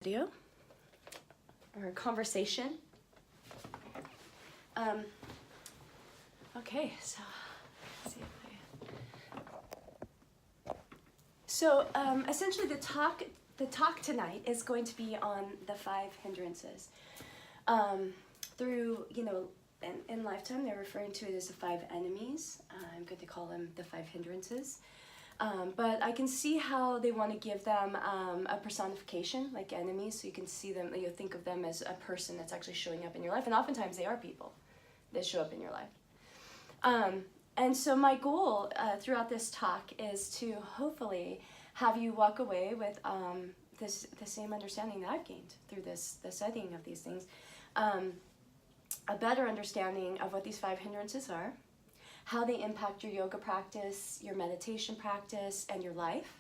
video or conversation. Okay, so let's see if essentially the talk tonight is going to be on the 5 hindrances. Through, in lifetime, they're referring to it as the 5 enemies. I'm going to call them the 5 hindrances. But I can see how they want to give them a personification, like enemies, so you can see them, you think of them as a person that's actually showing up in your life, and oftentimes they are people that show up in your life. And so my goal throughout this talk is to hopefully have you walk away with the same understanding that I've gained through the studying of these things, a better understanding of what these 5 hindrances are, how they impact your yoga practice, your meditation practice, and your life,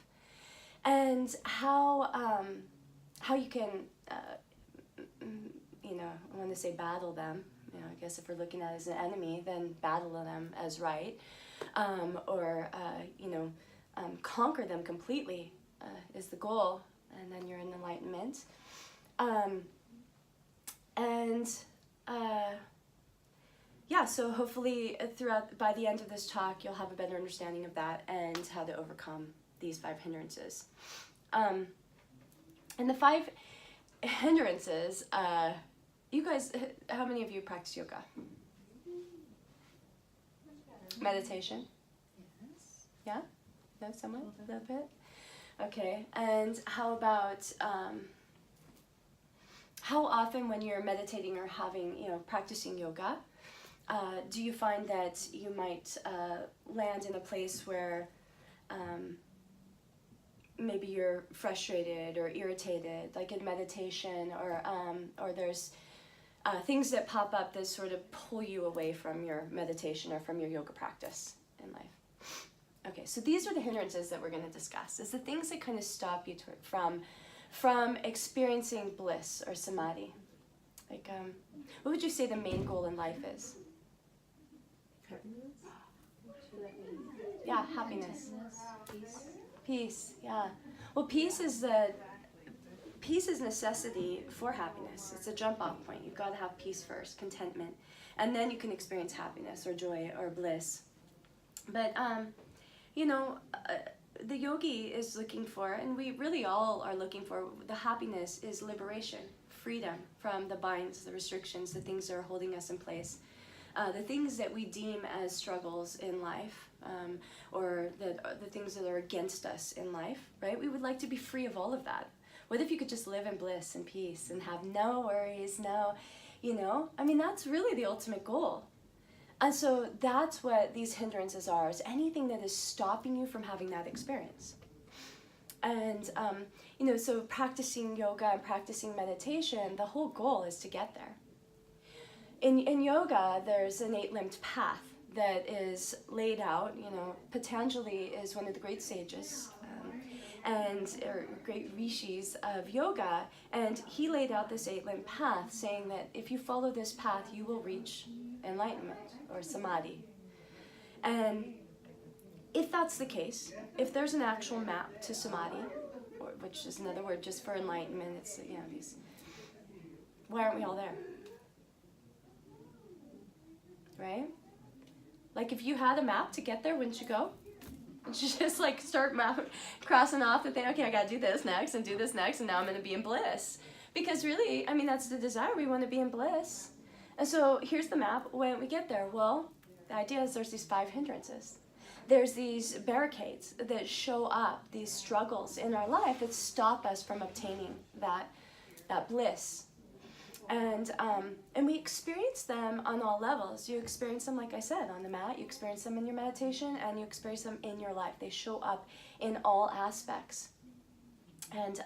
and how you can, I want to say battle them. I guess if we're looking at it as an enemy, then battle them as right, or conquer them completely is the goal, and then you're in enlightenment. So hopefully by the end of this talk, you'll have a better understanding of that and how to overcome these 5 hindrances. And the 5 hindrances, you guys, how many of you practice yoga? Meditation? Yes. Yeah? No, someone? A little bit? Okay, and how about, how often when you're meditating or practicing yoga, do you find that you might land in a place where maybe you're frustrated or irritated, like in meditation, or there's things that pop up that sort of pull you away from your meditation or from your yoga practice in life? Okay, so these are the hindrances that we're going to discuss. It's the things that kind of stop you from experiencing bliss or samadhi. Like, what would you say the main goal in life is? Happiness? Yeah, happiness. Peace. Peace, yeah. Well, peace is necessity for happiness. It's a jump-off point. You've got to have peace first, contentment, and then you can experience happiness or joy or bliss. But the yogi is looking for, and we really all are looking for, the happiness is liberation, freedom from the binds, the restrictions, the things that are holding us in place. The things that we deem as struggles in life, or the things that are against us in life, right? We would like to be free of all of that. What if you could just live in bliss and peace and have no worries, that's really the ultimate goal. And so that's what these hindrances are, is anything that is stopping you from having that experience. And, so practicing yoga and practicing meditation, the whole goal is to get there. In yoga, there's an 8-limbed path that is laid out. Patanjali is one of the great sages or great rishis of yoga, and he laid out this 8-limbed path, saying that if you follow this path, you will reach enlightenment or samadhi. And if that's the case, if there's an actual map to samadhi, which is another word just for enlightenment, it's why aren't we all there? Right? Like if you had a map to get there, wouldn't you go? Wouldn't you just start crossing off the thing, okay, I gotta do this next and do this next, and now I'm gonna be in bliss. Because really, that's the desire, we want to be in bliss. And so here's the map. Why don't we get there? Well, the idea is there's these 5 hindrances. There's these barricades that show up, these struggles in our life that stop us from obtaining that bliss. And we experience them on all levels. You experience them, like I said, on the mat. You experience them in your meditation, and you experience them in your life. They show up in all aspects. And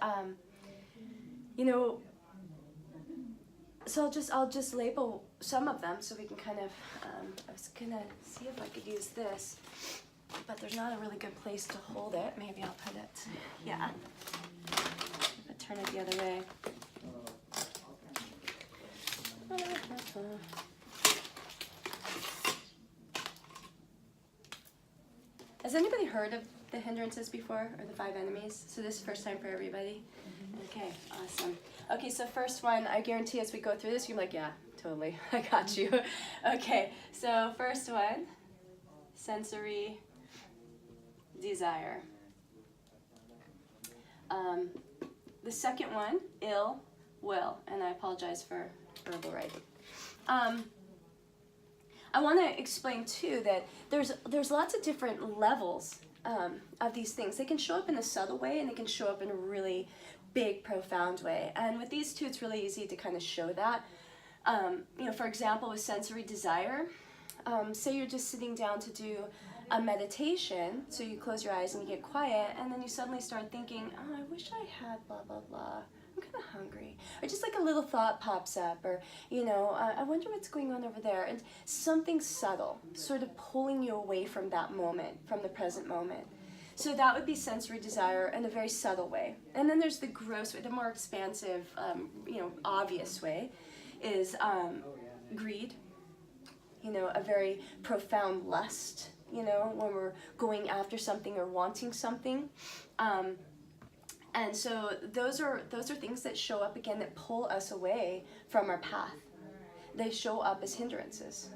so I'll just label some of them so we can kind of. I was gonna see if I could use this, but there's not a really good place to hold it. Maybe I'll put it. Yeah. If I turn it the other way. Has anybody heard of the hindrances before, or the 5 enemies? So this is the first time for everybody. Okay, awesome. Okay, so first one, I guarantee as we go through this, you're like, yeah, totally, I got you. Okay, so first one, sensory desire. The second one, ill will, and I apologize for verbal writing. I want to explain too that there's lots of different levels of these things. They can show up in a subtle way, and they can show up in a really big, profound way. And with these two, it's really easy to kind of show that. For example, with sensory desire, say you're just sitting down to do a meditation, so you close your eyes and you get quiet, and then you suddenly start thinking, oh, I wish I had blah, blah, blah. I'm kind of hungry. Or just like a little thought pops up, or, I wonder what's going on over there. And something subtle, sort of pulling you away from that moment, from the present moment. So that would be sensory desire in a very subtle way. And then there's the gross way, the more expansive, obvious way is greed, a very profound lust, when we're going after something or wanting something. And so those are things that show up again that pull us away from our path. They show up as hindrances,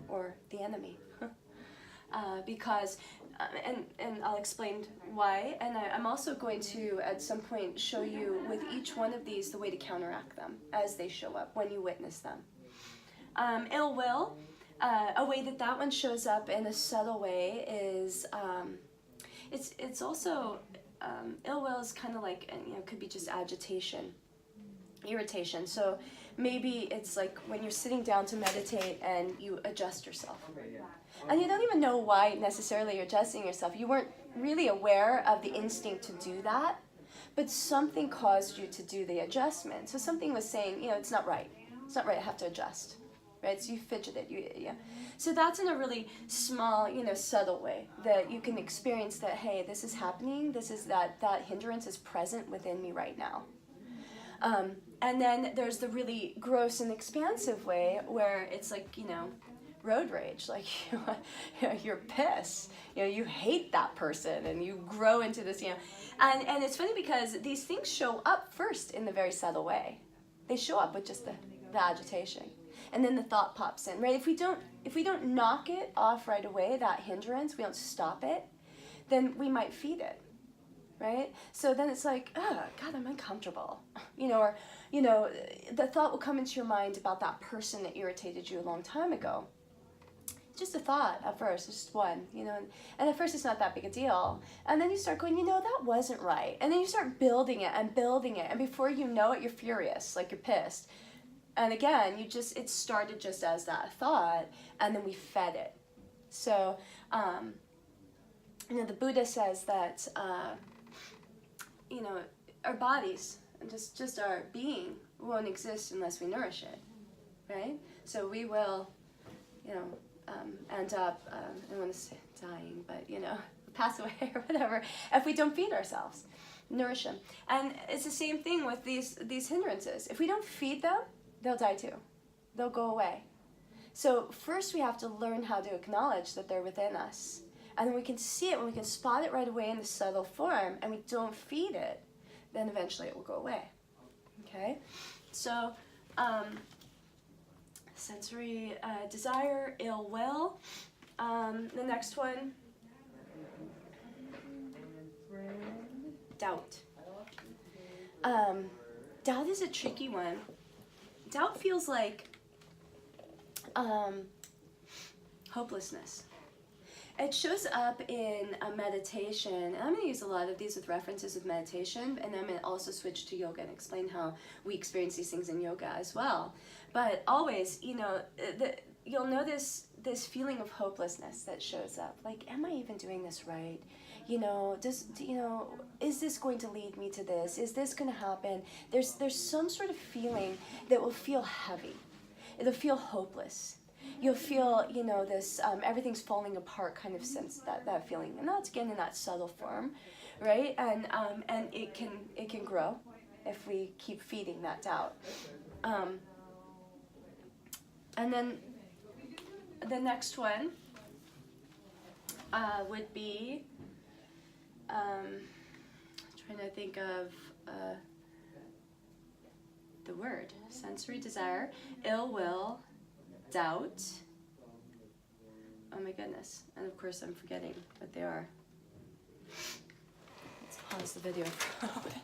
or the enemy. Because, and I'll explain why, and I'm also going to at some point show you with each one of these the way to counteract them as they show up when you witness them. Ill will, a way that one shows up in a subtle way is, it's also, ill will is kind of like, could be just agitation, irritation. So maybe it's like when you're sitting down to meditate and you adjust yourself. And you don't even know why necessarily you're adjusting yourself. You weren't really aware of the instinct to do that, but something caused you to do the adjustment. So something was saying, it's not right. It's not right, I have to adjust. Right? So you fidgeted. So that's in a really small, subtle way that you can experience that, hey, this is happening. This is that hindrance is present within me right now. And then there's the really gross and expansive way where it's like, road rage, like you're pissed, you hate that person, and you grow into this, and it's funny because these things show up first in the very subtle way. They show up with just the agitation, and then the thought pops in, right? If we don't knock it off right away, that hindrance, we don't stop it, then we might feed it, right? So then it's like, oh God, I'm uncomfortable, or the thought will come into your mind about that person that irritated you a long time ago. Just a thought at first, just one, and at first it's not that big a deal. And then you start going, that wasn't right. And then you start building it, and before you know it, you're furious, like you're pissed. And again, it started just as that thought, and then we fed it. So, the Buddha says that, our bodies, and just our being won't exist unless we nourish it, right? So we will, end up, I don't want to say dying, but, pass away or whatever, if we don't feed ourselves, nourish them. And it's the same thing with these hindrances. If we don't feed them, they'll die too. They'll go away. So first we have to learn how to acknowledge that they're within us. And then we can see it, when we can spot it right away in the subtle form, and we don't feed it, then eventually it will go away. Okay? So, sensory desire, ill will. The next one, doubt. Doubt is a tricky one. Doubt feels like hopelessness. It shows up in a meditation, and I'm going to use a lot of these with references with meditation, and I'm going to also switch to yoga and explain how we experience these things in yoga as well. But always, you'll notice this feeling of hopelessness that shows up. Like, am I even doing this right? Is this going to lead me to this? Is this going to happen? There's some sort of feeling that will feel heavy. It'll feel hopeless. You'll feel, this everything's falling apart kind of sense, that feeling. And that's again in that subtle form, right? And it can grow if we keep feeding that doubt. And then the next one would be, trying to think of the word. Sensory desire, ill will, doubt. Oh my goodness. And of course I'm forgetting what they are. Let's pause the video for a moment.